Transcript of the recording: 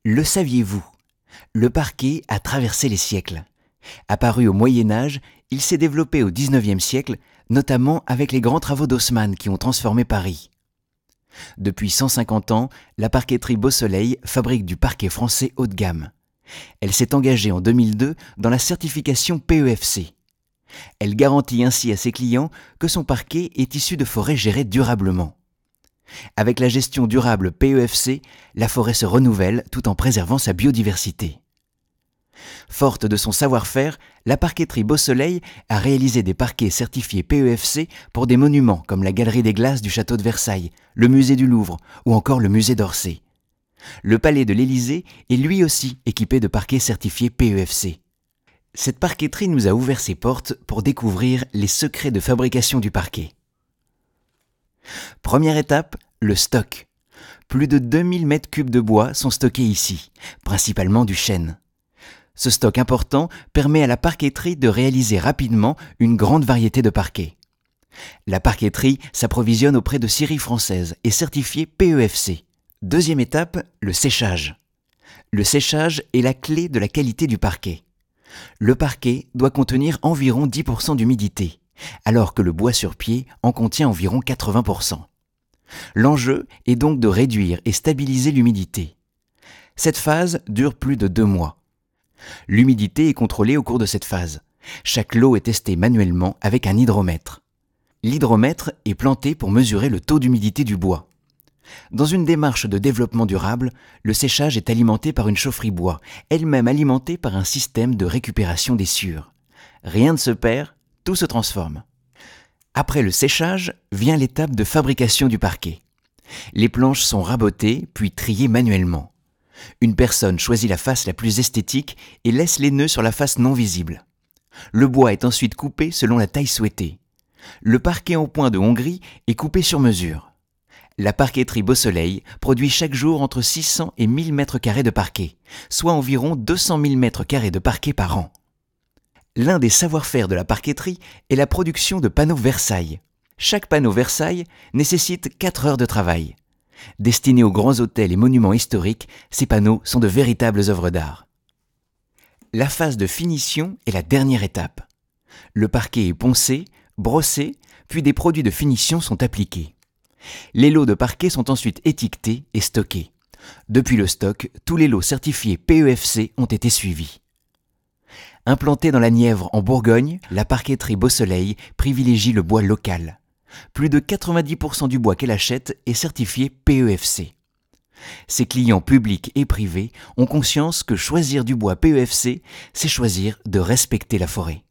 Le saviez-vous? Le parquet a traversé les siècles. Apparu au Moyen Âge, il s'est développé au XIXe siècle, notamment avec les grands travaux d'Haussmann qui ont transformé Paris. Depuis 150 ans, la parquetterie Beausoleil fabrique du parquet français haut de gamme. Elle s'est engagée en 2002 dans la certification PEFC. Elle garantit ainsi à ses clients que son parquet est issu de forêts gérées durablement. Avec la gestion durable PEFC, la forêt se renouvelle tout en préservant sa biodiversité. Forte de son savoir-faire, la parquetterie Beausoleil a réalisé des parquets certifiés PEFC pour des monuments comme la Galerie des Glaces du Château de Versailles, le Musée du Louvre ou encore le Musée d'Orsay. Le Palais de l'Élysée est lui aussi équipé de parquets certifiés PEFC. Cette parquetterie nous a ouvert ses portes pour découvrir les secrets de fabrication du parquet. Première étape, le stock. Plus de 2000 mètres cubes de bois sont stockés ici, principalement du chêne. Ce stock important permet à la parquetterie de réaliser rapidement une grande variété de parquets. La parquetterie s'approvisionne auprès de scieries françaises et certifiée PEFC. Deuxième étape, le séchage. Le séchage est la clé de la qualité du parquet. Le parquet doit contenir environ 10% d'humidité, alors que le bois sur pied en contient environ 80%. L'enjeu est donc de réduire et stabiliser l'humidité. Cette phase dure plus de 2 mois. L'humidité est contrôlée au cours de cette phase. Chaque lot est testé manuellement avec un hydromètre. L'hydromètre est planté pour mesurer le taux d'humidité du bois. Dans une démarche de développement durable, le séchage est alimenté par une chaufferie bois, elle-même alimentée par un système de récupération des sciures. Rien ne se perd, tout se transforme. Après le séchage, vient l'étape de fabrication du parquet. Les planches sont rabotées puis triées manuellement. Une personne choisit la face la plus esthétique et laisse les nœuds sur la face non visible. Le bois est ensuite coupé selon la taille souhaitée. Le parquet en point de Hongrie est coupé sur mesure. La parquetterie Beausoleil produit chaque jour entre 600 et 1000 mètres carrés de parquet, soit environ 200 000 mètres carrés de parquet par an. L'un des savoir-faire de la parquetterie est la production de panneaux Versailles. Chaque panneau Versailles nécessite 4 heures de travail. Destinés aux grands hôtels et monuments historiques, ces panneaux sont de véritables œuvres d'art. La phase de finition est la dernière étape. Le parquet est poncé, brossé, puis des produits de finition sont appliqués. Les lots de parquet sont ensuite étiquetés et stockés. Depuis le stock, tous les lots certifiés PEFC ont été suivis. Implantée dans la Nièvre en Bourgogne, la parquetterie Beausoleil privilégie le bois local. Plus de 90% du bois qu'elle achète est certifié PEFC. Ses clients publics et privés ont conscience que choisir du bois PEFC, c'est choisir de respecter la forêt.